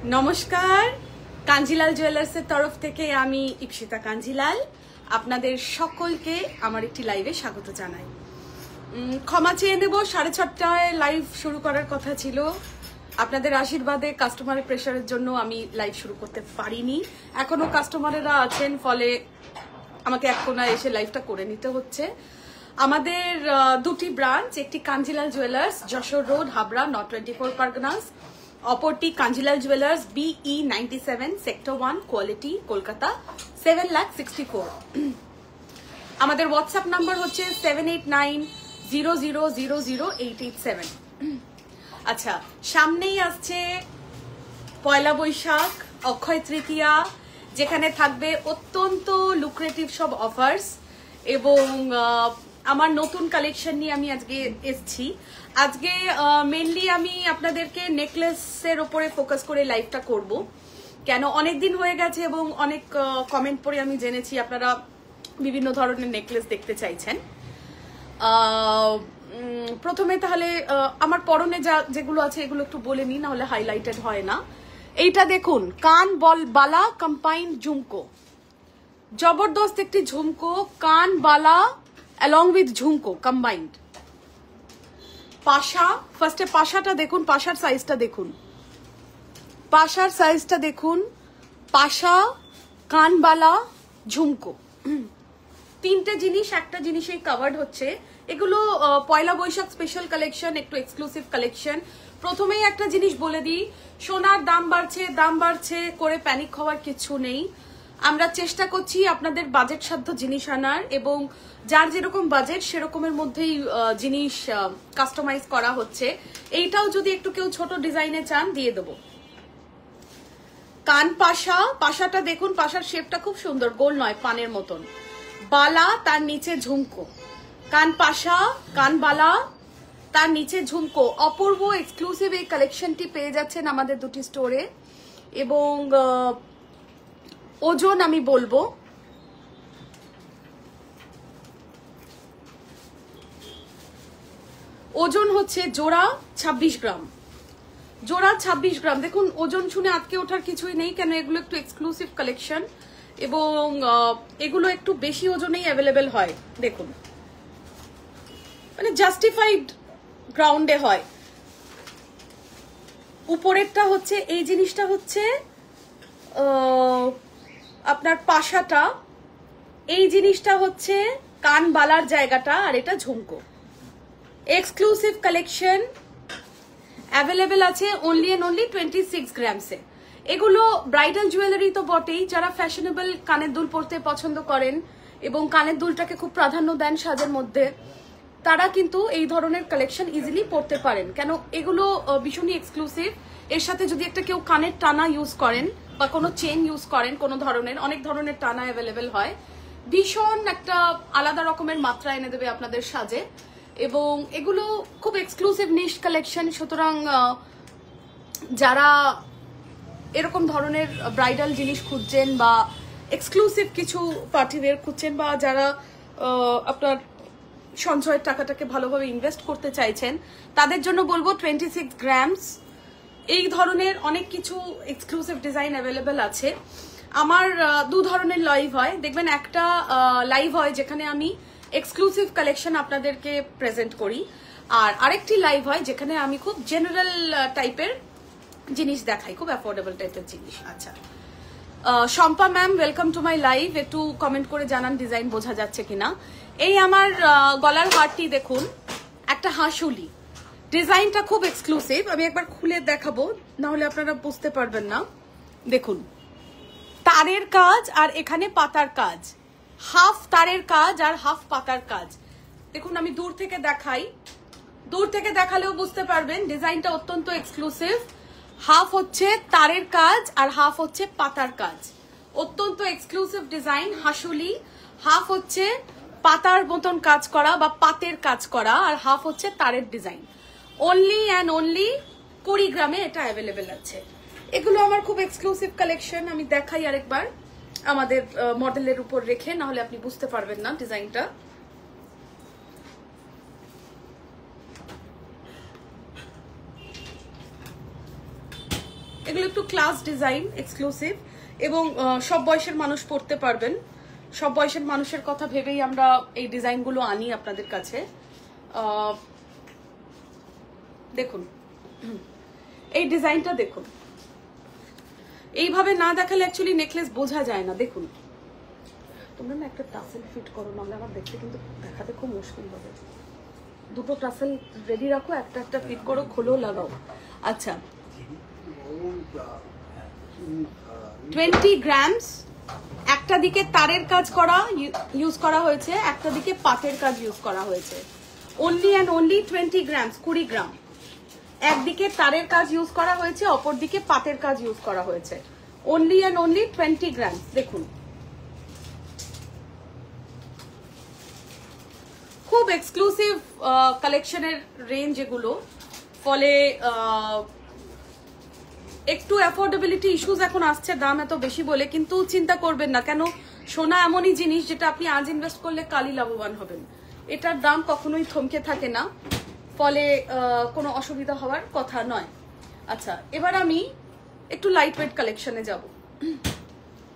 নমস্কার, কাঞ্জিলাল জুয়েলার্সের তরফ থেকে আমি ইপসিতা কাঞ্জিলাল আপনাদের সকলকে আমার একটি লাইভে স্বাগত জানাই। ক্ষমা চেয়ে নেব, 6:30টায় লাইভ শুরু করার কথা ছিল। আপনাদের আশীর্বাদে, কাস্টমারের প্রেশারের জন্য আমি লাইভ শুরু করতে পারিনি। এখনো কাস্টমারেরা আছেন, ফলে আমাকে এক কোনায় এসে লাইভটা করে নিতে হচ্ছে। আমাদের দুটি ব্রাঞ্চ, একটি Kanjilal jewellers Jessore road, Habra, north 24 Parganas. অপরটি Kanjilal jewellers BE 97 sector 1 quality, Kolkata 7,64,000। আমাদের হোয়াটসঅ্যাপ নাম্বার হচ্ছে 7890000887। আচ্ছা, সামনেই আসছে পয়লা বৈশাখ, অক্ষয় তৃতীয়া, যেখানে থাকবে অত্যন্ত লুক্রেটিভ সব অফার্স এবং আমার নতুন কালেকশন নিয়ে আমি আজকে এসেছি। আজকে মেনলি আমি আপনাদেরকে নেকলেসের ওপরে ফোকাস করে লাইভটা করব, কেন অনেক দিন হয়ে গেছে এবং অনেক কমেন্ট পড়ে আমি জেনেছি আপনারা বিভিন্ন ধরনের নেকলেস দেখতে চাইছেন। প্রথমে তাহলে আমার পরনে যেগুলো আছে এগুলো একটু বলে নিই, না হলে হাইলাইটেড হয় না। এইটা দেখুন, কান বালা কম্বাইন্ড ঝুমকো, জবরদস্ত একটি ঝুমকো, কান বালা along with ঝুমকো কম্বাইন্ড। পাশা, ফার্স্টে পাশাটা দেখুন, পাশার সাইজটা দেখুন, পাশার সাইজটা দেখুন। পাশা, কানবালা, ঝুমকো, তিনটে জিনিস একটা জিনিসেই কাভার্ড হচ্ছে। এগুলো পয়লা বৈশাখ স্পেশাল কালেকশন, একটু এক্সক্লুসিভ কালেকশন। প্রথমেই একটা জিনিস বলে দিই, সোনার দাম বাড়ছে করে প্যানিক হওয়ার কিছু নেই। আমরা চেষ্টা করছি আপনাদের বাজেট সাধ্য জিনিস আনার, এবং যার যেরকম বাজেট সেরকমের মধ্যেই জিনিস কাস্টমাইজ করা হচ্ছে। এইটাও যদি একটু কেউ ছোট ডিজাইনে চান দিয়ে দেবো। কান পাশা, পাশাটা দেখুন, পাশার শেপটা খুব সুন্দর, গোল নয়, পানের মতন। বালা, তার নিচে ঝুমকো। কান পাশা, কান বালা, তার নিচে ঝুমকো। অপূর্ব এক্সক্লুসিভ এই কালেকশনটি পেয়ে যাচ্ছেন আমাদের দুটি স্টোরে। এবং ওজন আমি বলবো, ওজন হচ্ছে জোড়া 26 গ্রাম, জোড়া 26 গ্রাম। দেখুন, ওজন শুনে আটকে ওঠার কিছুই নেই, কেন এগুলো একটু এক্সক্লুসিভ কালেকশন এবং এগুলো একটু বেশি ওজনেই অ্যাভেলেবেল হয়। দেখুন, মানে জাস্টিফাইড গ্রাউন্ডে হয়। উপরেরটা হচ্ছে, এই জিনিসটা হচ্ছে আপনার পাশাটা, এই জিনিসটা হচ্ছে কান বালার জায়গাটা, আর এটা ঝুমকো। এক্সক্লুসিভ কালেকশন অ্যাভেলেবেল আছে অনলি এন্ড অনলি 26 গ্রামসে। এগুলো ব্রাইডাল জুয়েলারি তো বটেই, যারা ফ্যাশনেবল কানের দুল পরতে পছন্দ করেন এবং কানের দুলটাকে খুব প্রাধান্য দেন সাজের মধ্যে, তারা কিন্তু এই ধরনের কালেকশন ইজিলি পরতে পারেন, কেন এগুলো ভীষণই এক্সক্লুসিভ। এর সাথে যদি একটা কেউ কানের টানা ইউজ করেন বা কোনো চেন ইউজ করেন, কোনো ধরনের, অনেক ধরনের টানা অ্যাভেলেবেল হয়, ভীষণ একটা আলাদা রকমের মাত্রা এনে দেবে আপনাদের সাজে। এবং এগুলো খুব এক্সক্লুসিভ নিশ কালেকশন, সুতরাং যারা এরকম ধরনের ব্রাইডাল জিনিস খুঁজছেন বা এক্সক্লুসিভ কিছু পার্টিওয়্যার খুঁজছেন, বা যারা আপনার সঞ্চয়ের টাকাটাকে ভালোভাবে ইনভেস্ট করতে চাইছেন, তাদের জন্য বলবো 26 গ্রামস। এই ধরনের অনেক কিছু এক্সক্লুসিভ ডিজাইন অ্যাভেলেবেল আছে। আমার দু ধরনের লাইভ হয়, দেখবেন একটা লাইভ হয় যেখানে আমি এক্সক্লুসিভ কালেকশন আপনাদেরকে প্রেজেন্ট করি, আর আরেকটি লাইভ হয় যেখানে আমি খুব জেনারেল টাইপের জিনিস দেখাই, খুব অ্যাফোর্ডেবল টাইপের জিনিস। আচ্ছা, Shampa ma'am, welcome to my live. একটু কমেন্ট করে জানান ডিজাইন বোঝা যাচ্ছে কিনা। এই আমার গলার হারটি দেখুন, একটা হাঁসুলি, ডিজাইনটা খুব এক্সক্লুসিভ। আমি একবার খুলে দেখাবো, না হলে আপনারা বুঝতে পারবেন না। দেখুন, তারের কাজ আর এখানে পাতার কাজ, হাফ তারের কাজ আর হাফ পাতার কাজ। দেখুন, আমি দূর থেকে দেখাই, দূর থেকে দেখালেও বুঝতে পারবেন ডিজাইনটা অত্যন্ত এক্সক্লুসিভ। হাফ হচ্ছে তারের কাজ আর হাফ হচ্ছে পাতার কাজ, অত্যন্ত এক্সক্লুসিভ ডিজাইন হাঁসুলি। হাফ হচ্ছে পাতার মতন কাজ করা বা পাতের কাজ করা, আর হাফ হচ্ছে তারের ডিজাইন। অনলি অ্যান্ড অনলি 20 গ্রামে এটা অ্যাভেলেবেল আছে। এগুলো আমার খুব এক্সক্লুসিভ কালেকশন। আমি দেখাই আরেকবার আমাদের মডেলের উপর রেখে, না হলে আপনি বুঝতে পারবেন না ডিজাইনটা। এগুলো একটু ক্লাস ডিজাইন, এক্সক্লুসিভ, এবং সব বয়সের মানুষ পড়তে পারবেন। সব বয়সের মানুষের কথা ভেবেই আমরা এই ডিজাইনগুলো আনি আপনাদের কাছে। দেখুন এই ডিজাইনটা দেখুন, এইভাবে না দেখালে অ্যাকচুয়ালি নেকলেস বোঝা যায় না। দেখুন, তোমরা না একটা টাসেল ফিট করো, নাহলে আমার দেখতে কিন্তু দেখাতে খুব মুশকিল হবে। দুটো টাসেল রেডি রাখো, একটা একটা ফিট করো, খোলো, লাগাও। আচ্ছা, 20 গ্রামস, একটা দিকে তারের কাজ করা ইউজ করা হয়েছে, একটা দিকে পাতের কাজ ইউজ করা হয়েছে। অনলি অ্যান্ড অনলি 20 গ্রামস, 20 গ্রাম। একদিকে তারের কাজ ইউজ করা হয়েছে, অপর দিকে পাতের কাজ ইউজ করা হয়েছে। Only and only 20 grams. দেখুন, খুব এক্সক্লুসিভ কালেকশনের রেঞ্জ এগুলো, ফলে একটু অ্যাফোর্ডেবিলিটি ইস্যুস এখন আসছে দাম এত বেশি বলে, কিন্তু চিন্তা করবেন না, কেন সোনা এমনই জিনিস যেটা আপনি আজ ইনভেস্ট করলে কালই লাভবান হবেন। এটার দাম কখনোই থমকে থাকে না, ফলে কোনো অসুবিধা হওয়ার কথা নয়। আচ্ছা, এবার আমি একটু লাইট ওয়েট কালেকশনে যাব।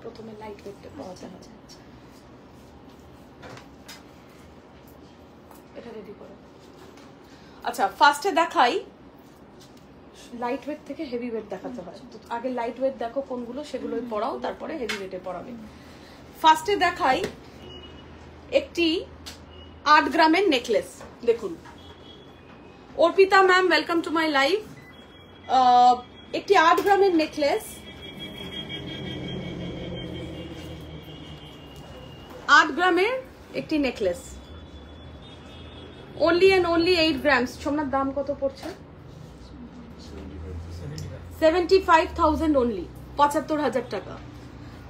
প্রথমে লাইট ওয়েটটা পাওয়া যায়, এটা রেডি করো। আচ্ছা, ফার্স্টে দেখাই, লাইট ওয়েট থেকে হেভি ওয়েট দেখাতে হয়, তো আগে লাইট ওয়েট দেখো কোনগুলো, সেগুলোই পড়াও, তারপরে হেভি ওয়েটে পড়াবে। ফার্স্টে দেখাই একটি 8 গ্রামের নেকলেস। দেখুন, Arpita ma'am, welcome to my live. একটি 8 গ্রামের নেকলেস, 8 গ্রামের একটি necklace, only and only 8 grams. সোনার দাম কত পড়ছে? 75,000 অনলি, 75,000 টাকা।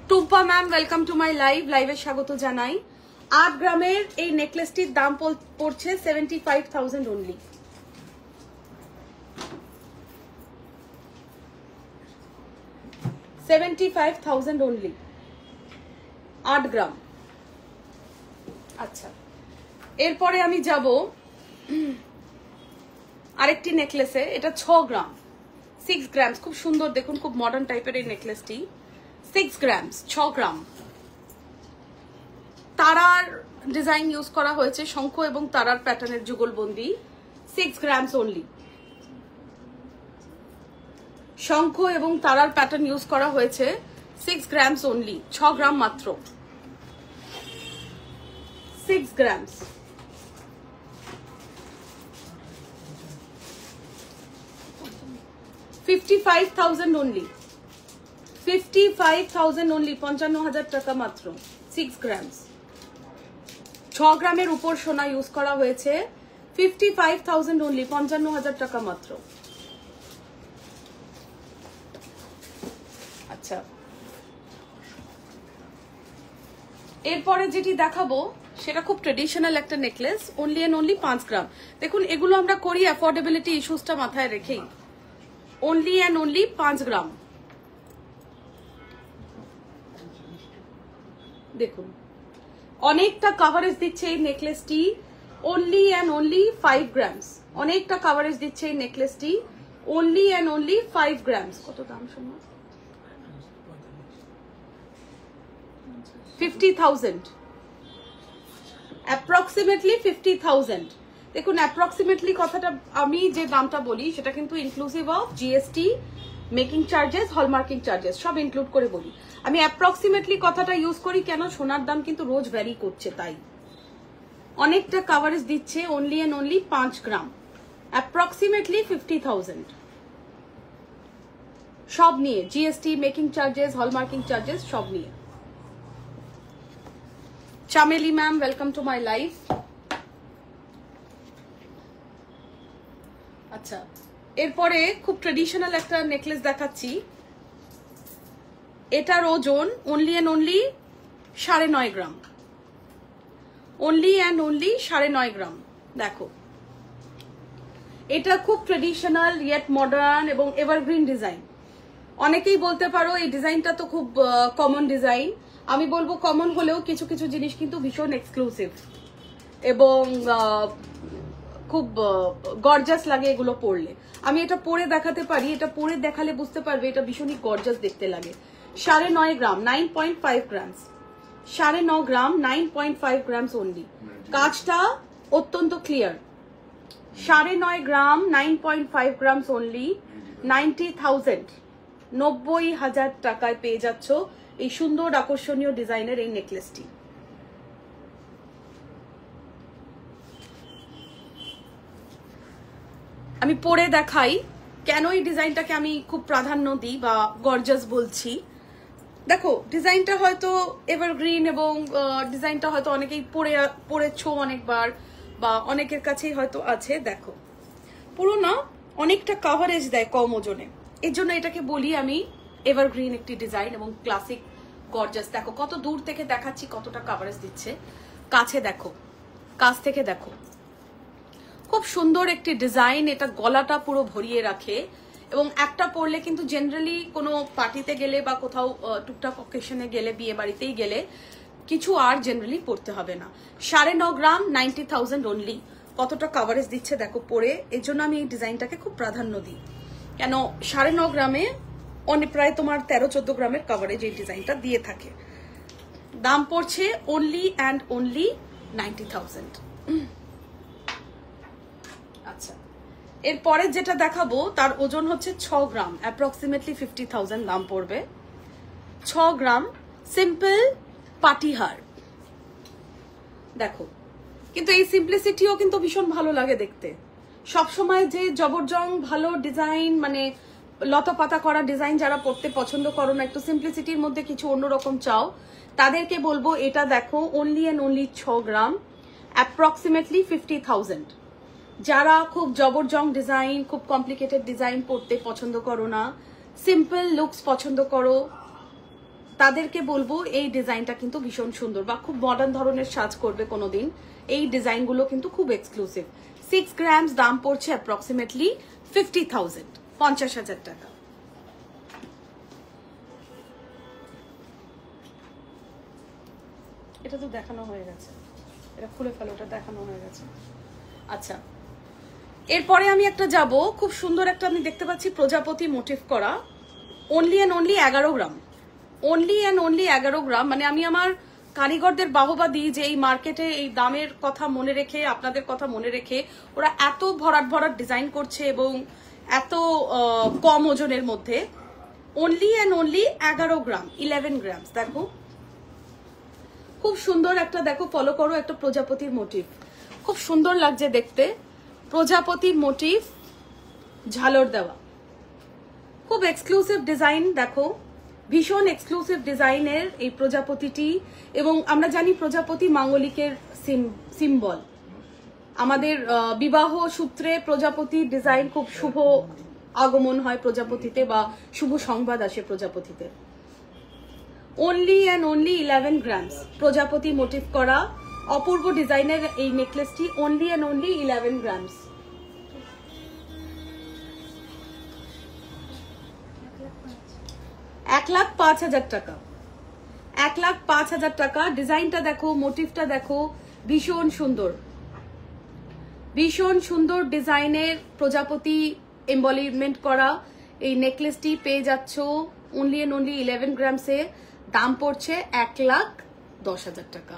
Tumpa ma'am, welcome to my live, লাইভে স্বাগত জানাই। 8 গ্রামের এই নেকলেসটির দাম পড়ছে 75,000 অনলি। $75,000 অনলি, 8 গ্রাম। আচ্ছা, এরপরে আমি যাব আরেকটি নেকলেসে, এটা 6 গ্রাম, 6 গ্রামস, খুব সুন্দর, দেখুন খুব মডার্ন টাইপের এই নেকলেসটি। 6 গ্রামস, 6 গ্রাম। তারার ডিজাইন ইউজ করা হয়েছে, শঙ্খ এবং তারার প্যাটার্নের যুগলবন্দি। 6 গ্রামস অনলি, শঙ্খ এবং তারার প্যাটার্ন ইউজ করা হয়েছে। 6 গ্রামস অনলি, 6 গ্রাম মাত্র, 6 গ্রামস। $55,000 অনলি, 55,000 অনলি, 55,000 টাকা মাত্র, 6 গ্রামস। 6 গ্রামের উপর সোনা ইউজ করা হয়েছে, 55,000 অনলি, 55,000 টাকা মাত্র। আচ্ছা, এরপরে যেটি দেখাবো সেটা খুব ট্রেডিশনাল একটা নেকলেস, অনলি এন্ড অনলি 5 গ্রাম। দেখুন, এগুলো আমরা করি অ্যাফোর্ডেবিলিটি ইস্যুসটা মাথায় রেখেই। অনলি এন্ড অনলি 5 গ্রাম। দেখুন, অনেকটা কাভারেজ দিচ্ছে এই নেকলেসটি, অনলি এন্ড অনলি 5 গ্রামস। অনেকটা কাভারেজ দিচ্ছে এই নেকলেসটি, অনলি এন্ড অনলি 5 গ্রামস। কত দাম শোনা? 50,000, অ্যাপ্রক্সিমেটলি 50,000। দেখুন, অ্যাপ্রক্সিমেটলি কথাটা আমি যে দামটা বলি সেটা কিন্তু inclusive of GST, making charges, hallmarking charges সব ইনক্লুড করে বলি। আমি অ্যাপ্রক্সিমেটলি কথাটা ইউজ করি, কেন সোনার দাম কিন্তু রোজ ভ্যারি করছে, তাই অনেকটা কাভারেজ দিচ্ছে। Only and only 5 gram, approximately 50,000 সব নিয়ে, GST, making charges, hallmarking charges সব নিয়ে। Chameli ma'am, welcome to my live. আচ্ছা, এরপরে খুব ট্রেডিশনাল একটা নেকলেস দেখাচ্ছি। এটার ওজন only and only 9.5 gram, only and only 9.5 gram. দেখো, এটা খুব ট্রেডিশনাল ইয়েট মডার্ন এবং এভারগ্রিন ডিজাইন। অনেকেই বলতে পারো এই ডিজাইনটা তো খুব কমন ডিজাইন। আমি বলবো কমন হলেও কিছু কিছু জিনিস কিন্তু ভীষণ এক্সক্লুসিভ এবং খুব গর্জাস লাগে এগুলো পরলে। আমি এটা পরে দেখাতে পারি, এটা পরে দেখালে বুঝতে পারবে এটা ভীষণই গর্জাস দেখতে লাগে। 9.5 গ্রাম, 9.5 গ্রামস, 9.5 গ্রাম, 9.5 গ্রামস অনলি। কাজটা অত্যন্ত ক্লিয়ার। 9.5 গ্রাম, 9.5 গ্রামস অনলি, 90,000, 90,000 টাকায় পেয়ে যাচ্ছ এই সুন্দর আকর্ষণীয় ডিজাইনের এই নেকলেসটি। আমি পরে দেখাই কেন এই ডিজাইনটাকে আমি খুব প্রাধান্য দিই বা গর্জাস বলছি। দেখো ডিজাইনটা হয়তো এভারগ্রিন এবং ডিজাইনটা হয়তো অনেকেই পরেছো অনেকবার বা অনেকের কাছেই হয়তো আছে। দেখো পুরো না অনেকটা কাভারেজ দেয় কম ওজনে, এর জন্য এটাকে বলি আমি এভারগ্রিন একটি ডিজাইন এবং ক্লাসিক গর্জাস। দেখো কত দূর থেকে দেখাচ্ছি কতটা কাভারেজ দিচ্ছে, কাছে দেখো, কাছ থেকে দেখো, খুব সুন্দর একটি ডিজাইন। এটা গলাটা পুরো ভরিয়ে রাখে এবং একটা পরলে কিন্তু জেনারেলি কোনো পার্টিতে গেলে বা কোথাও টুকটাক অকেশনে গেলে, বিয়ে বাড়িতেই গেলে কিছু আর জেনারেলি পরতে হবে না। 9.5 গ্রাম, 90,000 অনলি। কতটা কাভারেজ দিচ্ছে দেখো পরে, এর জন্য আমি এই ডিজাইনটাকে খুব প্রাধান্য দিই। কেন 9.5 গ্রামে অনেক প্রায় তোমার 13-14 গ্রামের কাভারেজ এই ডিজাইনটা দিয়ে থাকে। দাম পড়ছে অনলি অ্যান্ড অনলি 90,000। আচ্ছা, এরপরে যেটা দেখাবো তার ওজন হচ্ছে 6 গ্রাম, অ্যাপ্রক্সিমেটলি 50,000 দাম পড়বে। 6 গ্রাম সিম্পল পাটিহার। দেখো কিন্তু এই সিম্পলিসিটিও কিন্তু ভীষণ ভালো লাগে দেখতে। সবসময় যে জবরজং ভালো ডিজাইন মানে লতা পাতা করা ডিজাইন যারা পড়তে পছন্দ করো না, একটু সিম্পলিসিটির মধ্যে কিছু অন্যরকম চাও, তাদেরকে বলবো এটা দেখো only and only 6 gram, approximately 50,000। যারা খুব জবরজং ডিজাইন, খুব কমপ্লিকেটেড ডিজাইন পড়তে পছন্দ করো না, সিম্পল লুকস পছন্দ করো, তাদেরকে বলবো এই ডিজাইনটা কিন্তু ভীষণ সুন্দর। বা খুব মডার্ন ধরনের সাজ করবে কোনোদিন, এই ডিজাইনগুলো কিন্তু খুব এক্সক্লুসিভ। 6 গ্রামস দাম পড়ছে অ্যাপ্রক্সিমেটলি 50,000, 50,000 টাকা। এটা তো দেখানো হয়ে গেছে, এটা খুলে ফেলো, এটা দেখানো হয়ে গেছে। আচ্ছা, এরপরে আমি একটা যাব, খুব সুন্দর একটা আমি দেখতে পাচ্ছি প্রজাপতি মোটিভ করা, only and only 11 gram, only and only 11 গ্রাম। মানে আমি আমার কারিগরদের বাহবা দিই যে এই মার্কেটে এই দামের কথা মনে রেখে, আপনাদের কথা মনে রেখে ওরা এত ভরাট ভরাট ডিজাইন করছে এবং এত কম ওজনের মধ্যে। Only and only 11 gram, 11 grams. দেখো খুব সুন্দর একটা, দেখো ফলো করো, একটা প্রজাপতির মোটিভ, খুব সুন্দর লাগছে দেখতে। প্রজাপতির মোটিভ ঝালর দেওয়া, খুব এক্সক্লুসিভ ডিজাইন। দেখো ভীষণ এক্সক্লুসিভ ডিজাইনের এই প্রজাপতিটি, এবং আমরা জানি প্রজাপতি মাঙ্গলিকের সিম্বল। আমাদের বিবাহ সূত্রে প্রজাপতি ডিজাইন খুব শুভ আগমন হয় প্রজাপতিতে, বা শুভ সংবাদ আসে প্রজাপতিতে। অনলি অ্যান্ড অনলি 11 গ্রামস প্রজাপতি মোটিভ করা অপূর্ব ডিজাইনের এই নেকলেসটি, অনলি অ্যান্ড অনলি 11 গ্রামস। $1,05,000 টাকা, 1,05,000 টাকা। ডিজাইনটা দেখো, মোটিভটা দেখো, ভীষণ সুন্দর, ভীষণ সুন্দর ডিজাইনের প্রজাপতি এম্বলিমেন্ট করা এই নেকলেসটি পেয়ে যাচ্ছ অনলি অ্যান্ড অনলি 11 গ্রামসে। দাম পড়ছে 1,10,000 টাকা।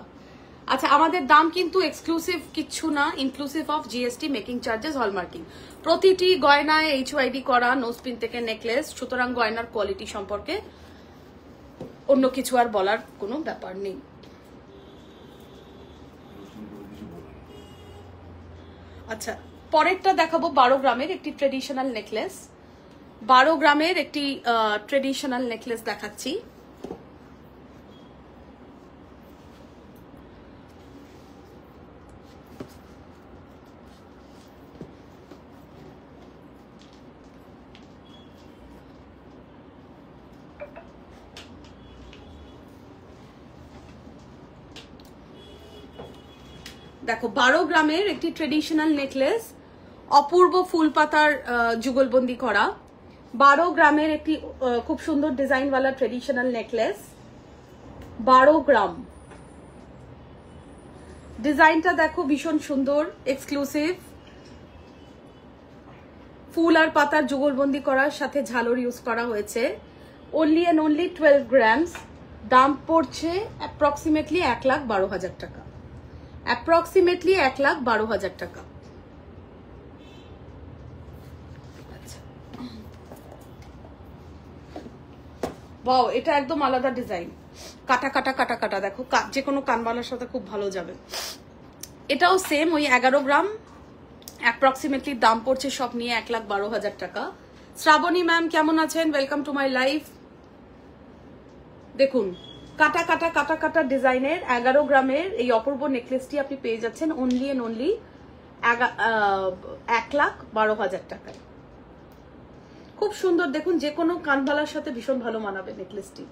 আচ্ছা, আমাদের দাম কিন্তু এক্সক্লুসিভ কিচ্ছু না, inclusive of GST, making charges, hallmarking. প্রতিটি গয়নায় HYD করা, নোজপিন থেকে নেকলেস, সুতরাং গয়নার কোয়ালিটি সম্পর্কে অন্য কিছু আর বলার কোনো ব্যাপার নেই। আচ্ছা, পরেরটা দেখাবো 12 গ্রামের একটি ট্রেডিশনাল নেকলেস। 12 গ্রামের একটি ট্রেডিশনাল নেকলেস দেখাচ্ছি। দেখো 12 গ্রামের একটি ট্রেডিশনাল নেকলেস, অপূর্ব ফুল পাতার যুগলবন্দি করা। 12 গ্রামের একটি খুব সুন্দর ডিজাইনওয়ালা ট্রেডিশনাল নেকলেস, 12 গ্রাম। ডিজাইনটা দেখো ভীষণ সুন্দর, এক্সক্লুসিভ, ফুল আর পাতার যুগলবন্দি করার সাথে ঝালর ইউজ করা হয়েছে। অনলি অ্যান্ড অনলি 12 গ্রামস, দাম পড়ছে অ্যাপ্রক্সিমেটলি 1,12,000 টাকা। অ্যাপ্রক্সিমেটলি 1,12,000 টাকা। বাও, এটা একদম আলাদা ডিজাইন, কাটা কাটা কাটা কাটা। দেখো যে কোনো কানবালার সাথে খুব ভালো যাবে। এটাও সেম ওই 11 গ্রাম, অ্যাপ্রক্সিমেটলি দাম পড়ছে সব নিয়ে 1,12,000 টাকা। শ্রাবণী ম্যাম কেমন আছেন? Welcome to my life. দেখুন কাটা কাটা কাটা কাটা ডিজাইনের 11 গ্রামের এই অপূর্ব নেকলেসটি আপনি পেয়ে যাচ্ছেন অনলি এন্ড অনলি 1,12,000 টাকায়। খুব সুন্দর, দেখুন যে কোনো কানবালার সাথে ভীষণ ভালো মানাবে নেকলেসটি।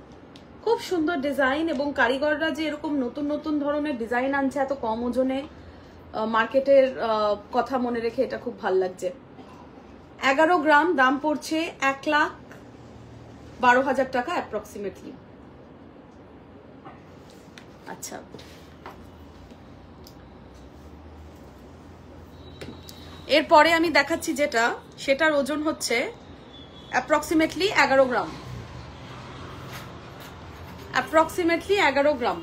খুব সুন্দর ডিজাইন, এবং কারিগররা যে এরকম নতুন নতুন ধরনের ডিজাইন আনছে এত কম ওজনে, মার্কেটের কথা মনে রেখে এটা খুব ভাল লাগছে। 11 গ্রাম, দাম পড়ছে 1,12,000 টাকা অ্যাপ্রক্সিমেটলি। আচ্ছা, এরপরে আমি দেখাচ্ছি যেটা, সেটার ওজন হচ্ছে অ্যাপ্রক্সিমেটলি 11 গ্রাম। অ্যাপ্রক্সিমেটলি 11 গ্রাম।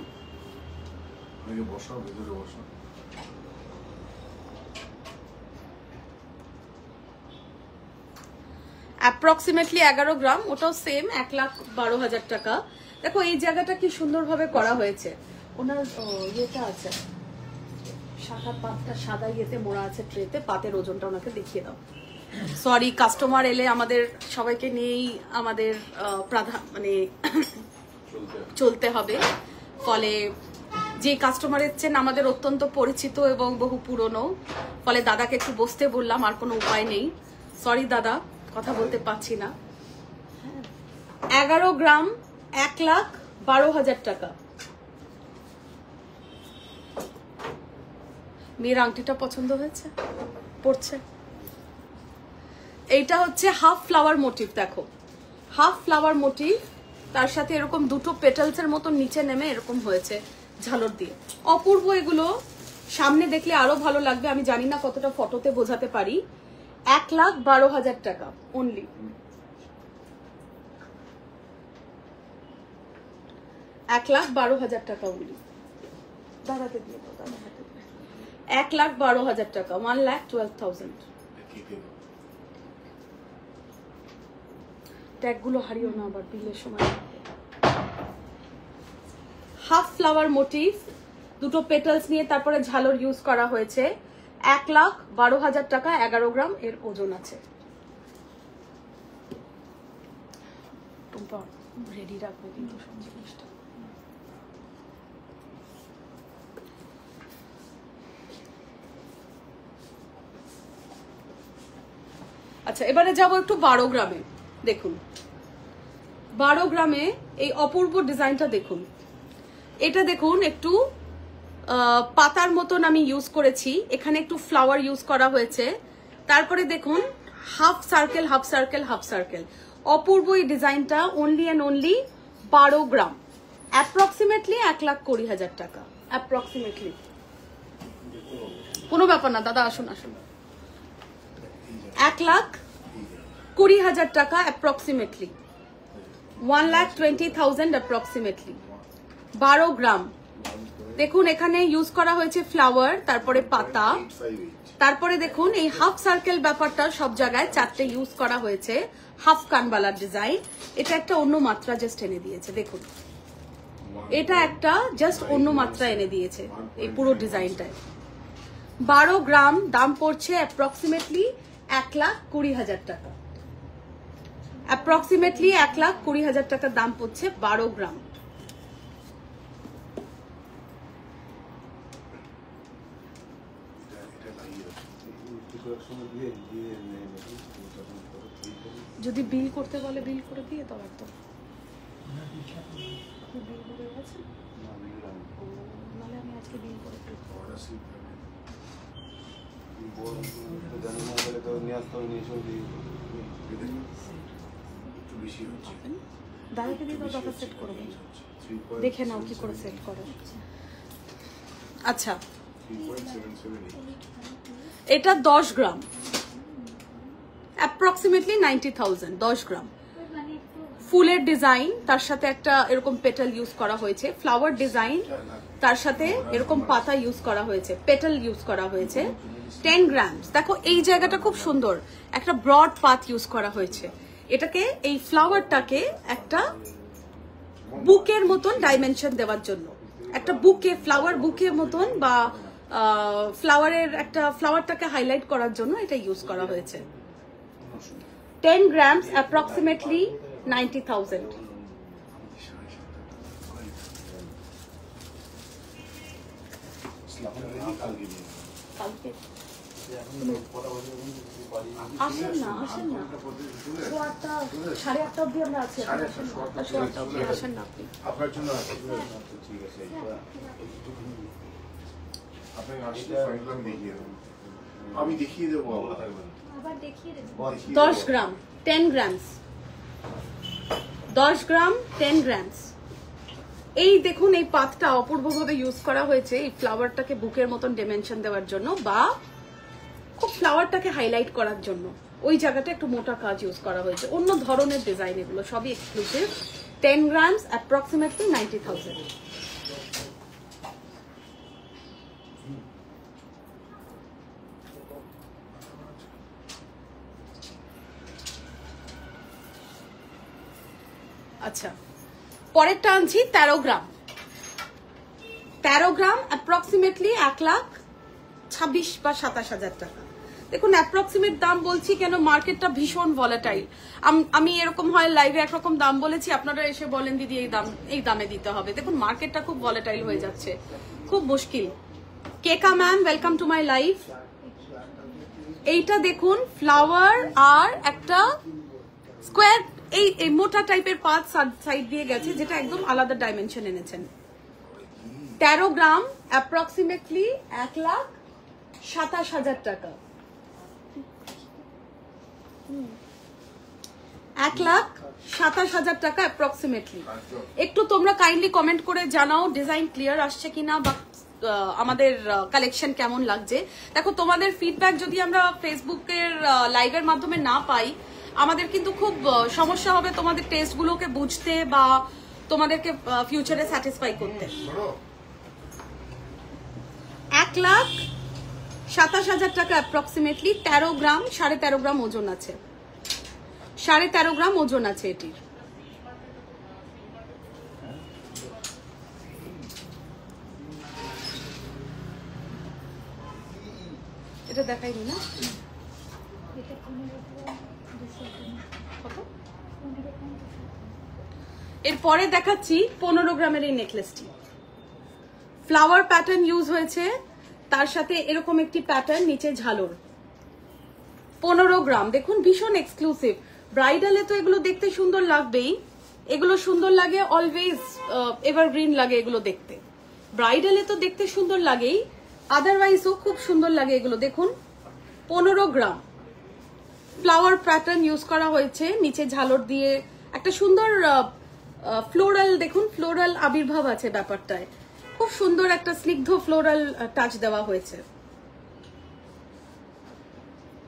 অ্যাপ্রক্সিমেটলি 11 গ্রাম, ওটাও সেম 1,12,000 টাকা। দেখো এই জায়গাটা কি সুন্দরভাবে করা হয়েছে। ওনার ইয়েটা আছে, সাদা পাতটা সাদা ইয়েতে মোড়া আছে ট্রেতে, পাতের ওজনটা ওনাকে দেখিয়ে দাও। সরি, কাস্টমার এলে আমাদের সবাইকে নিয়েই আমাদের মানে চলতে হবে। ফলে যে কাস্টমার এসছেন আমাদের অত্যন্ত পরিচিত এবং বহু পুরনো, ফলে দাদাকে একটু বসতে বললাম, আর কোনো উপায় নেই। সরি দাদা, কথা বলতে পারছি না। 11 গ্রাম, 1,12,000 টাকা। মেয়ের আংটিটা পছন্দ হয়েছে, পড়ছে। এইটা হচ্ছে হাফ ফ্লাওয়ার মোটিভ। দেখো হাফ ফ্লাওয়ার মোটিভ, তার সাথে এরকম দুটো পেটালস এর মতো নিচে নেমে এরকম হয়েছে ঝালর দিয়ে। অপূর্ব এগুলো, সামনে দেখলে আরো ভালো লাগবে। আমি জানি না কতটা ফটোতে বোঝাতে পারি। 1,12,000 টাকা অনলি। 1,12,000 টাকা অনলি। দাঁড়াতে দিয়ে দাও, দাঁড়া হাতে দিয়ে। 1,12,000 টাকা, 1,12,000। ট্যাগগুলো হারিও না আবার বিলের সময়। হাফ ফ্লাওয়ার মোটিভ, দুটো পেটালস নিয়ে তারপরে ঝালর ইউজ করা হয়েছে। 1,12,000 টাকা, 11 গ্রাম এর ওজন আছে। রেডি রাখবে কিন্তু সব জিনিসটা। আচ্ছা, এবারে যাবো একটু 12 গ্রামে। দেখুন 12 গ্রামে এই অপূর্ব ডিজাইনটা দেখুন। এটা দেখুন একটু পাতার মতন আমি ইউজ করেছি, এখানে একটু ফ্লাওয়ার ইউজ করা হয়েছে। তারপরে দেখুন half circle half circle half circle. অপূর্ব এই ডিজাইনটা only and only 12 gram, approximately 1,20,000 টাকা। অ্যাপ্রক্সিমেটলি, কোনো ব্যাপার না দাদা, আসুন আসুন। 1,20,000 টাকা অ্যাপ্রক্সিমেটলি, 1,20,000 অ্যাপ্রক্সিমেটলি। 12 গ্রাম। দেখুন এখানে ইউজ করা হয়েছে ফ্লাওয়ার, তারপরে পাতা, তারপরে দেখুন এই হাফ সার্কেল ব্যাপারটা সব জায়গায় 4টে ইউজ করা হয়েছে। হাফ কানবালার ডিজাইন, এটা একটা অন্য মাত্রা জাস্ট এনে দিয়েছে। দেখুন এটা একটা জাস্ট অন্য মাত্রা এনে দিয়েছে এই পুরো ডিজাইনটায়। 12 গ্রাম, দাম পড়ছে অ্যাপ্রক্সিমেটলি 1,20,000 টাকা। অ্যাপ্রক্সিমেটলি 1,20,000 টাকা দাম পড়ছে 12 গ্রাম। যদি বিল করতে বলে বিল করে দিয়ে দাও একদম। বিল করে গেছে নাহলে আমি আজকে বিল করে দাদাকে দিয়ে দাও, দাদা সেট করে দেবে, দেখে নাও কি করে সেট করে। আচ্ছা, এটা 10 গ্রাম, অ্যাপ্রক্সিমেটলি 90,000, 10 গ্রাম। ফুলের ডিজাইন, তার সাথে একটা এরকম পেটাল ইউজ করা হয়েছে, ফ্লাওয়ার ডিজাইন, তার সাথে এরকম পাতা ইউজ করা হয়েছে, পেটাল ইউজ করা হয়েছে। 10 গ্রামস। দেখো এই জায়গাটা খুব সুন্দর, একটা ব্রড পাত ইউজ করা হয়েছে। এটাকে, এই ফ্লাওয়ারটাকে একটা বুকের মতন ডাইমেনশন দেওয়ার জন্য, একটা বুকে, ফ্লাওয়ার বুকের মতন বা ফ্লাওয়ারের একটা, ফ্লাওয়ারটাকে হাইলাইট করার জন্য এটা ইউজ করা হয়েছে। 10 গ্রামস, অ্যাপ্রক্সিমেটলি 90,000। আসেন না, আসেন না, 8:30 অব্দি আমরা আছি। আসেন না আপনি। আপনার জন্য ঠিক আছে, আমি দেখিয়ে দেবো। 10 গ্রাম, 10 গ্রামস, 10 গ্রাম, 10 গ্রামস। এই দেখুন, এই পাতটা অপূর্বভাবে ইউজ করা হয়েছে এই ফ্লাওয়ারটাকে বুকের মতন ডাইমেনশন দেওয়ার জন্য বা খুব ফ্লাওয়ারটাকে হাইলাইট করার জন্য। ওই জায়গাটা একটু মোটা কাজ ইউজ করা হয়েছে, অন্য ধরনের ডিজাইন, এগুলো সবই এক্সক্লুসিভ। 10 grams, approximately 90,000। আচ্ছা, পরেরটা আনছি 13 গ্রাম। 13 গ্রাম, অ্যাপ্রক্সিমেটলি 1,26,000 বা 27,000 টাকা। দেখুন অ্যাপ্রক্সিমেট দাম বলছি কেন, মার্কেটটা ভীষণ ভলাটাইল। আমি এরকম হয় লাইভে একরকম দাম বলেছি, আপনারা এসে বলেন দিদি এই দামে দিতে হবে। দেখুন মার্কেটটা খুব ভলাটাইল হয়ে যাচ্ছে, খুব মুশকিল। Keka ma'am, welcome to my live. এইটা দেখুন, ফ্লাওয়ার আর একটা স্কোয়ার, এই মোটা টাইপের পাত সাইড দিয়ে গেছে, যেটা একদম আলাদা ডাইমেনশন এনেছেন। 13 গ্রাম, অ্যাপ্রক্সিমেটলি 1,27,000 টাকা। 1,27,000 টাকা অ্যাপ্রক্সিমেটলি। একটু তোমরা কাইন্ডলি কমেন্ট করে জানাও ডিজাইন ক্লিয়ার আসছে কিনা বা আমাদের কালেকশন কেমন লাগছে। দেখো তোমাদের ফিডব্যাক যদি আমরা ফেসবুকের লাইভের মাধ্যমে না পাই, আমাদের কিন্তু খুব সমস্যা হবে তোমাদের টেস্টগুলোকে বুঝতে বা তোমাদেরকে ফিউচারে স্যাটিসফাই করতে। 1,27,000 টাকা অ্যাপ্রক্সিমেটলি। 13 গ্রাম, 13.5 গ্রাম ওজন আছে, 13.5 গ্রাম ওজন আছে এটির। এটা দেখাইনি না, এরপরে দেখাচ্ছি 15 গ্রামের এই নেকলেসটি। ফ্লাওয়ার প্যাটার্ন ইউজ হয়েছে, তার সাথে এরকম একটি প্যাটার্ন, নিচে ঝালর। 15 গ্রাম, দেখুন ভীষণ এক্সক্লুসিভ। ব্রাইডালে তো এগুলো দেখতে সুন্দর লাগবেই, এগুলো সুন্দর লাগে অলওয়েজ, এভারগ্রিন লাগে এগুলো দেখতে। ব্রাইডালে তো দেখতে সুন্দর লাগেই, আদারওয়াইজও খুব সুন্দর লাগে এগুলো। দেখুন 15 গ্রাম, ফ্লাওয়ার প্যাটার্ন ইউজ করা হয়েছে, নিচে ঝালর দিয়ে একটা সুন্দর ফ্লোরাল, দেখুন ফ্লোরাল আবির্ভাব আছে ব্যাপারটায়, খুব সুন্দর একটা স্নিগ্ধ ফ্লোরাল টাচ দেওয়া হয়েছে।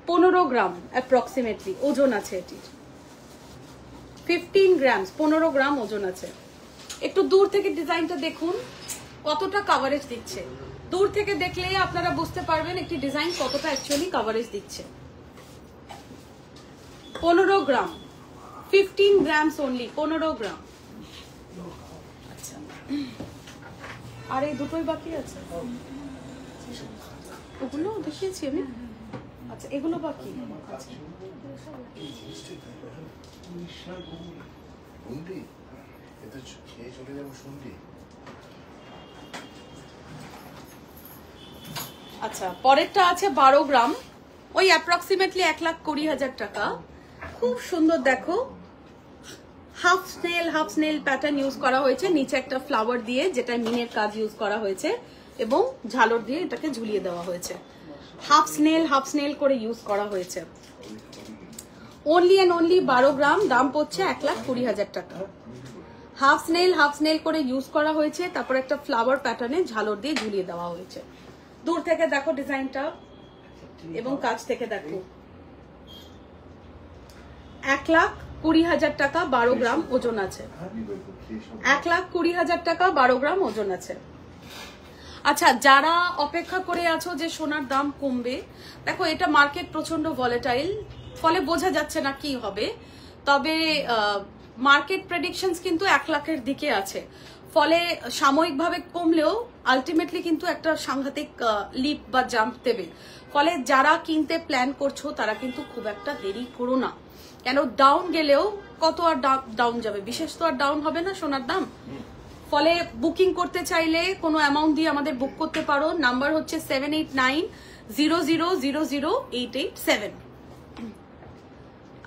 15 গ্রাম অ্যাপ্রক্সিমেটলি ওজন আছে এটির। 15 গ্রামস, 15 গ্রাম ওজন আছে। একটু দূর থেকে ডিজাইনটা দেখুন কতটা কাভারেজ দিচ্ছে, দূর থেকে দেখলে আপনারা বুঝতে পারবেন একটি ডিজাইন কতটা অ্যাকচুয়ালি কাভারেজ দিচ্ছে। 15 গ্রাম, 15 গ্রামস অনলি, 15 গ্রাম। আচ্ছা, আর এই দুটোই বাকি আছে, ওগুলো দেখিয়েছি আমি। আচ্ছা, এগুলো বাকি। আচ্ছা, পরেরটা আছে 12 গ্রাম, ওই অ্যাপ্রক্সিমেটলি 1,20,000 টাকা। খুব সুন্দর, দেখো হাফ স্নেল প্যাটার্ন ইউজ করা হয়েছে, নিচে একটা ফ্লাওয়ার দিয়ে যেটা মিনের কাজ ইউজ করা হয়েছে এবং ঝালর দিয়ে এটাকে ঝুলিয়ে দেওয়া হয়েছে। হাফ স্নেল করে ইউজ করা হয়েছে। অনলি এন্ড অনলি 12 গ্রাম, দাম পড়ছে 1,20,000 টাকা। হাফ স্নেল করে ইউজ করা হয়েছে, তারপর একটা ফ্লাওয়ার প্যাটার্নে ঝালর দিয়ে ঝুলিয়ে দেওয়া হয়েছে। দূর থেকে দেখো ডিজাইনটা এবং কাছ থেকে দেখো, 1,20,000 টাকা 12 গ্রাম ওজন আছে। 1,20,000 টাকা 12 গ্রাম ওজন আছে। আচ্ছা, যারা অপেক্ষা করে আছো যে সোনার দাম কমবে, দেখো এটা মার্কেট প্রচন্ড ভলেটাইল, ফলে বোঝা যাচ্ছে না কি হবে। তবে মার্কেট প্রেডিকশনস কিন্তু 1 লাখের দিকে আছে, ফলে সাময়িকভাবে কমলেও আলটিমেটলি কিন্তু একটা সাংঘাতিক লিপ বা জাম্প দেবে। ফলে যারা কিনতে প্ল্যান করছো তারা কিন্তু খুব একটা দেরি করো না, কেন ডাউন গেলেও কত আর ডাউন যাবে, বিশেষ তো আর ডাউন হবে না সোনার দাম। ফলে বুকিং করতে চাইলে কোনো অ্যামাউন্ট দিয়ে আমাদের বুক করতে পারো। নাম্বার হচ্ছে 7890000887।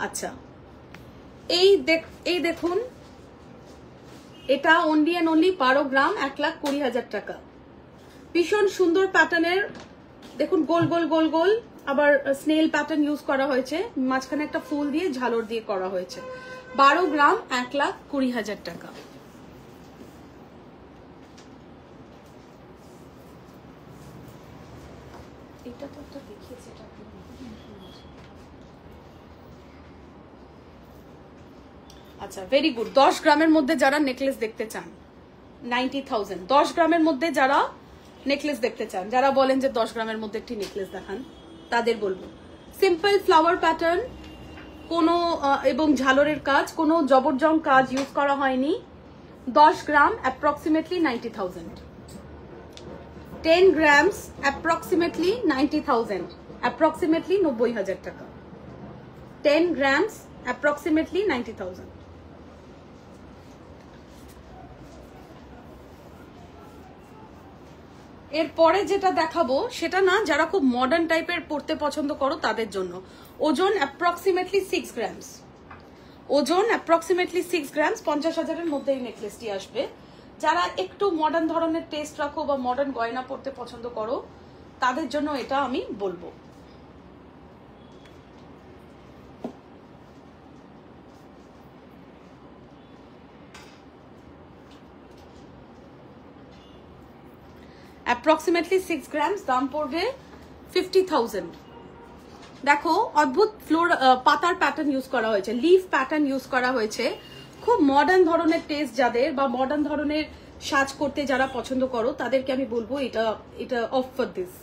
আচ্ছা, এই দেখুন, এটা অনলি অ্যান্ড অনলি 12 গ্রাম 1,20,000 টাকা। ভীষণ সুন্দর প্যাটার্নের, দেখুন গোল গোল গোল গোল, আবার স্নেল প্যাটার্ন ইউজ করা হয়েছে, মাঝখানে একটা ফুল দিয়ে ঝালর দিয়ে করা হয়েছে। 12 গ্রাম 1,20,000 টাকা। এটা তো একটা দেখিয়েছে, এটা আচ্ছা ভেরি গুড। 10 গ্রামের মধ্যে যারা নেকলেস দেখতে চান 90,000। 10 গ্রামের মধ্যে যারা নেকলেস দেখতে চান, যারা বলেন যে 10 গ্রামের মধ্যে একটি নেকলেস দেখান, তাদের বলবো সিম্পল ফ্লাওয়ার প্যাটার্ন, কোনো এবং ঝালরের কাজ, কোনো জবরজং কাজ ইউজ করা হয়নি। 10 গ্রাম অ্যাপ্রক্সিমেটলি 90,000। 10 grams approximately 90,000, approximately 90,000 টাকা। 10 grams approximately 90,000। এরপরে যেটা দেখাবো সেটা না, যারা খুব মডার্ন টাইপের পড়তে পছন্দ করো তাদের জন্য। ওজন অ্যাপ্রক্সিমেটলি 6 grams, ওজন অ্যাপ্রক্সিমেটলি 6 grams, 50,000-এর মধ্যে এই নেকলেসটি আসবে। যারা একটু মডার্ন ধরনের টেস্ট রাখো বা মডার্ন গয়না পড়তে পছন্দ করো তাদের জন্য এটা আমি বলবো। অ্যাপ্রক্সিমেটলি 6 grams, দাম পড়বে 50,000। দেখো অদ্ভুত ফ্লোর পাতার প্যাটার্ন ইউজ করা হয়েছে, লিফ প্যাটার্ন ইউজ করা হয়েছে। খুব মডার্ন ধরনের টেস্ট যাদের বা মডার্ন ধরনের সাজ করতে যারা পছন্দ করো তাদেরকে আমি বলবো এটা অফ ফর দিস।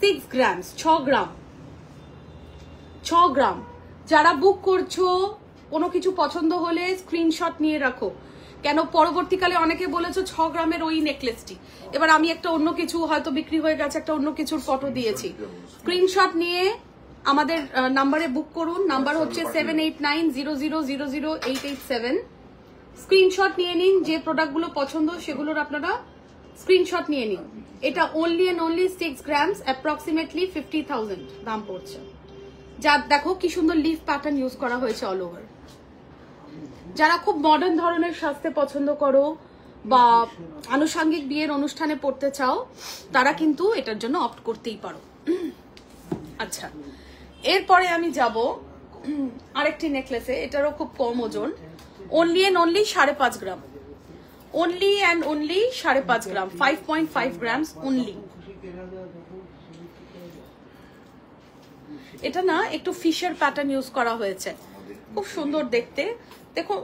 6 grams, 6 গ্রাম, 6 গ্রাম। যারা বুক করছো কোনো কিছু পছন্দ হলে স্ক্রিনশট নিয়ে রাখো, কেন পরবর্তীকালে অনেকে বলেছো 6 গ্রামের ওই নেকলেসটি, এবার আমি একটা অন্য কিছু হয়তো বিক্রি হয়ে গেছে, একটা অন্য কিছুর ফটো দিয়েছি। স্ক্রিনশট নিয়ে আমাদের নাম্বারে বুক করুন। নাম্বার হচ্ছে 7890000887। স্ক্রিনশট নিয়ে নিন, যে প্রোডাক্টগুলো পছন্দ সেগুলোর আপনারা স্ক্রিনশট নিয়ে নিন। এটা only and only 6 grams, approximately 50,000 দাম পড়ছে। যা দেখো কি সুন্দর লিফ প্যাটার্ন ইউজ করা হয়েছে অল ওভার। যারা খুব মডার্ন ধরনের সাজতে পছন্দ করো বা আনুষঙ্গিক বিয়ের অনুষ্ঠানে পড়তে চাও তারা কিন্তু এটার জন্য অপ্ট করতেই পারো। আচ্ছা, এরপরে আমি যাব আরেকটি নেকলেসে, এটারও খুব কম ওজন, only and only 5.5 gram, only and only 5.5 gram, 5.5 grams only. এটা না একটু ফিশার প্যাটার্ন ইউজ করা হয়েছে, খুব সুন্দর দেখতে। দেখো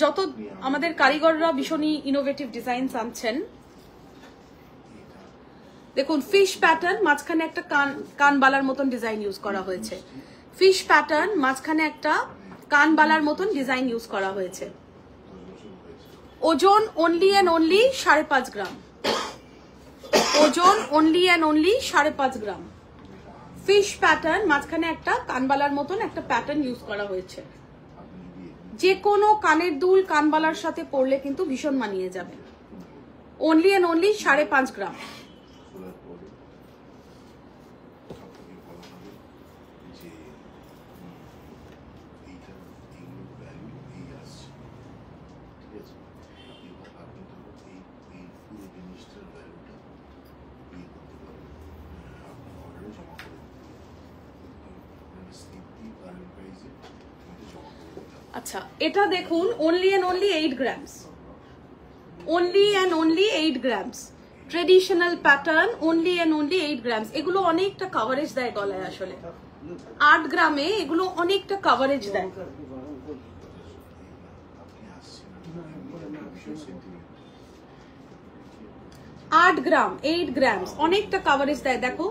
যত আমাদের কারিগররা ভীষণই ইনোভেটিভ ডিজাইন আনছেন। দেখুন ফিশ প্যাটার্ন, মাঝখানে একটা কানবালার মতন ডিজাইন ইউজ করা হয়েছে। ফিশ প্যাটার্ন, মাঝখানে একটা কানবালার মতন ডিজাইন ইউজ করা হয়েছে। ওজন অনলি অ্যান্ড অনলি 5.5 গ্রাম, ওজন only and only 5.5 gram. Fish pattern, মাঝখানে একটা কানবালার মতন একটা প্যাটার্ন ইউজ করা হয়েছে। যে কোনো কানের দুল কানবালার সাথে পরলে কিন্তু ভীষণ মানিয়ে যাবে। অনলি অ্যান্ড অনলি 5.5 গ্রাম। আচ্ছা, এটা দেখুন only and only 8 grams, only and only 8 grams, traditional pattern, only and only 8 grams। এগুলো অনেকটা কভারেজ দেয় গলায় আসলে, 8 গ্রামে এগুলো অনেকটা কভারেজ দেয়। 8 গ্রাম 8 গ্রামস অনেকটা কভারেজ দেয়। দেখো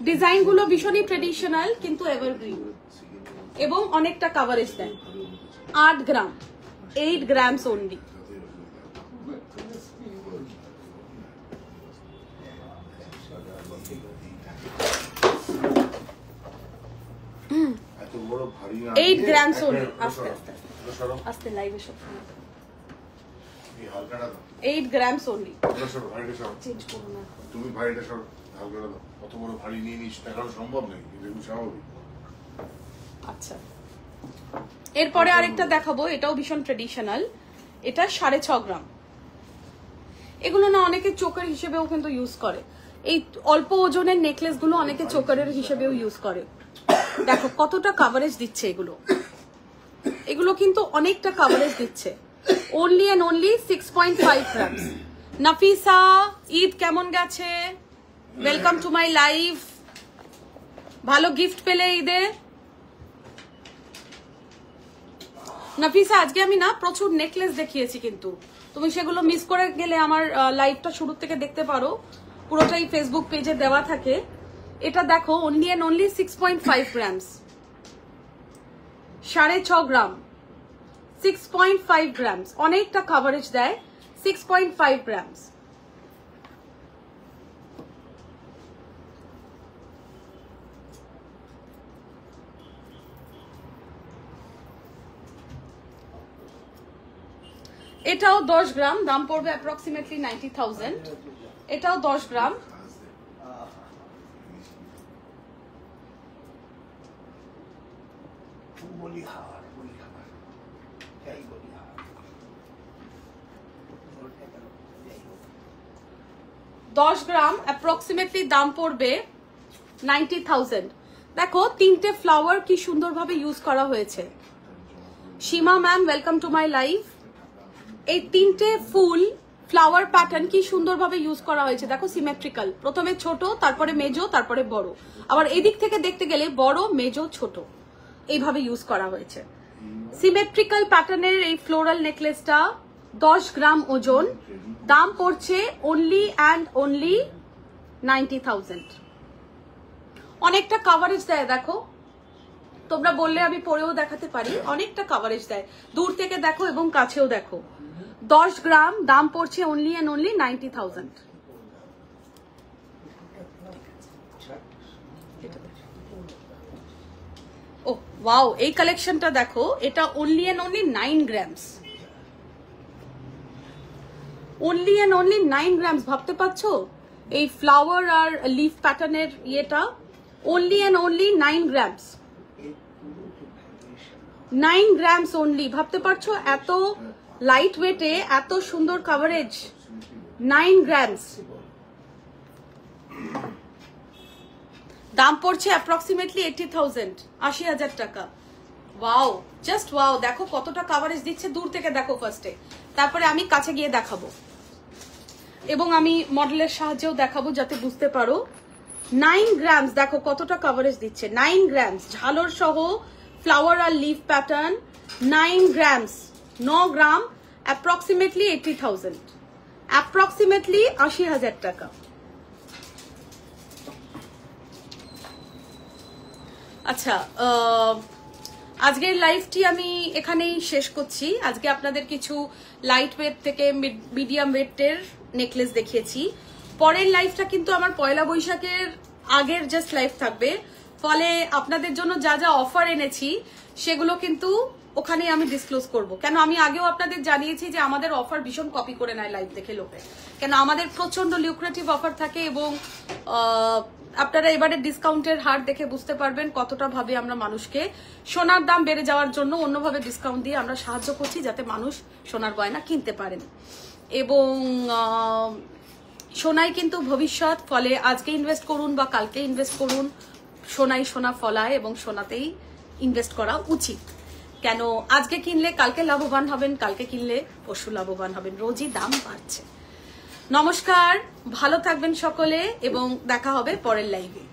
ডিজাইন গুলো ভীষণই ট্রেডিশনাল কিন্তু এভারগ্রিন এবং অনেকটা কভারেজ দেয়। 8 গ্রাম 8 গ্রামস অনলি। এত বড় ভারী না 8 গ্রামস অনলি। আস্তে আস্তে আস্তে লাইভে সব এই হালকাটা দাও 8 গ্রামস অনলি। ভারীটা সব চেঞ্জ করো না। তুমি ভারীটা সব হালকাটা দাও। অত বড় ভারী নিয়ে নিস দেখানো সম্ভব নয়, এটা স্বাভাবিক। আচ্ছা এরপরে আরেকটা দেখাবো, এটাও ভীষণ ট্রেডিশনাল। এটা 6.5 গ্রাম। এগুলো না অনেকে চোকার হিসেবেও কিন্তু ইউজ করে। এই অল্প ওজনের নেকলেস গুলো অনেকে চোকারের হিসেবেও ইউজ করে। দেখো কতটা কভারেজ দিচ্ছে এগুলো। এগুলো কিন্তু অনেকটা কভারেজ দিচ্ছে। Only and only 6.5 grams. Nafisa Eid কেমন গেছে? Welcome to my live. ভালো গিফট পেলে ঈদে? নাফিসা আজকে আমি না প্রচুর নেকলেস দেখিয়েছি, কিন্তু তুমি সেগুলো মিস করে গেলে আমার লাইভটা শুরু থেকে দেখতে পারো, পুরোটাই ফেসবুক পেজে দেওয়া থাকে। এটা দেখো only and only 6.5 grams. 6.5 gram 6.5 grams অনেকটা কভারেজ দেয়। 6.5 গ্রামস। এটাও 10 গ্রাম, দাম পড়বে অ্যাপ্রক্সিমেটলি 90,000। এটাও 10 গ্রাম। গ্রাম অ্যাপ্রক্সিমেটলি দাম পড়বে 90,000। দেখো তিনটে ফ্লাওয়ার কি সুন্দরভাবে ইউজ করা হয়েছে। Seema ma'am welcome to my live. এই তিনটে ফুল ফ্লাওয়ার প্যাটার্ন কি সুন্দরভাবে ইউজ করা হয়েছে। দেখো সিমেট্রিক্যাল, প্রথমে ছোট, তারপরে মেজো, তারপরে বড়, আবার এদিক থেকে দেখতে গেলে বড় মেজো ছোট, এইভাবে ইউজ করা হয়েছে। সিমেট্রিক্যাল প্যাটার্নের এই ফ্লোরাল নেকলেসটা 10 গ্রাম ওজন, দাম পড়ছে অনলি অ্যান্ড অনলি 90,000। অনেকটা কভারেজ দেয়। দেখো তোমরা বললে আমি পরেও দেখাতে পারি, অনেকটা কভারেজ দেয়। দূর থেকে দেখো এবং কাছেও দেখো। 10 গ্রাম দাম পড়ছে only and only 90,000। Oh wow, এই কালেকশনটা দেখো, এটা only and only 9 grams. Only and only 9 grams. ভাবতে পারছো এই ফ্লাওয়ার আর লিফ প্যাটার্নের ইয়েটা only and only 9 grams. 9 grams only. ভাবতে পারছো এত লাইট ওয়েটে এত সুন্দর কভারেজ। 9 গ্রামস। দাম পড়ছে অ্যাপ্রক্সিমেটলি 80,000, 80,000 টাকা। Wow, just wow. দেখো কতটা কভারেজ দিচ্ছে। দূর থেকে দেখো ফার্স্টে, তারপরে আমি কাছে গিয়ে দেখাবো এবং আমি মডেলের সাহায্যেও দেখাবো যাতে বুঝতে পারো। 9 গ্রামস দেখো কতটা কভারেজ দিচ্ছে। 9 গ্রামস ঝালর সহ ফ্লাওয়ার আর লিফ প্যাটার্ন। 9 গ্রামস, 9 গ্রাম, অ্যাপ্রক্সিমেটলি 80,000, অ্যাপ্রক্সিমেটলি 80,000 টাকা। আচ্ছা আজকের লাইভটি আমি এখানেই শেষ করছি। আজকে আপনাদের কিছু লাইট ওয়েট থেকে মিডিয়াম ওয়েটের নেকলেস দেখিয়েছি। পরের লাইভটা কিন্তু আমার পয়লা বৈশাখের আগের জাস্ট লাইভ থাকবে, ফলে আপনাদের জন্য যা যা অফার এনেছি সেগুলো কিন্তু ওখানে আমি ডিসক্লোজ করব। কেন আমি আগেও আপনাদের জানিয়েছি যে আমাদের অফার ভীষণ কপি করে নেয় লাইভ দেখে লোকে, কেন আমাদের প্রচন্ড লিউক্রেটিভ অফার থাকে এবং আপনারা এবারে ডিসকাউন্টের হার দেখে বুঝতে পারবেন কতটা ভাবে আমরা মানুষকে সোনার দাম বেড়ে যাওয়ার জন্য অন্যভাবে ডিসকাউন্ট দিয়ে আমরা সাহায্য করছি যাতে মানুষ সোনার গয়না কিনতে পারেন। এবং সোনাই কিন্তু ভবিষ্যৎ, ফলে আজকে ইনভেস্ট করুন বা কালকে ইনভেস্ট করুন, সোনাই সোনা ফলায় এবং সোনাতেই ইনভেস্ট করা উচিত। কেন আজকে কিনলে কালকে লাভবান হবেন, কালকে কিনলে পরশু লাভবান হবেন। রোজই দাম বাড়ছে। নমস্কার, ভালো থাকবেন সকলে এবং দেখা হবে পরের লাইভে।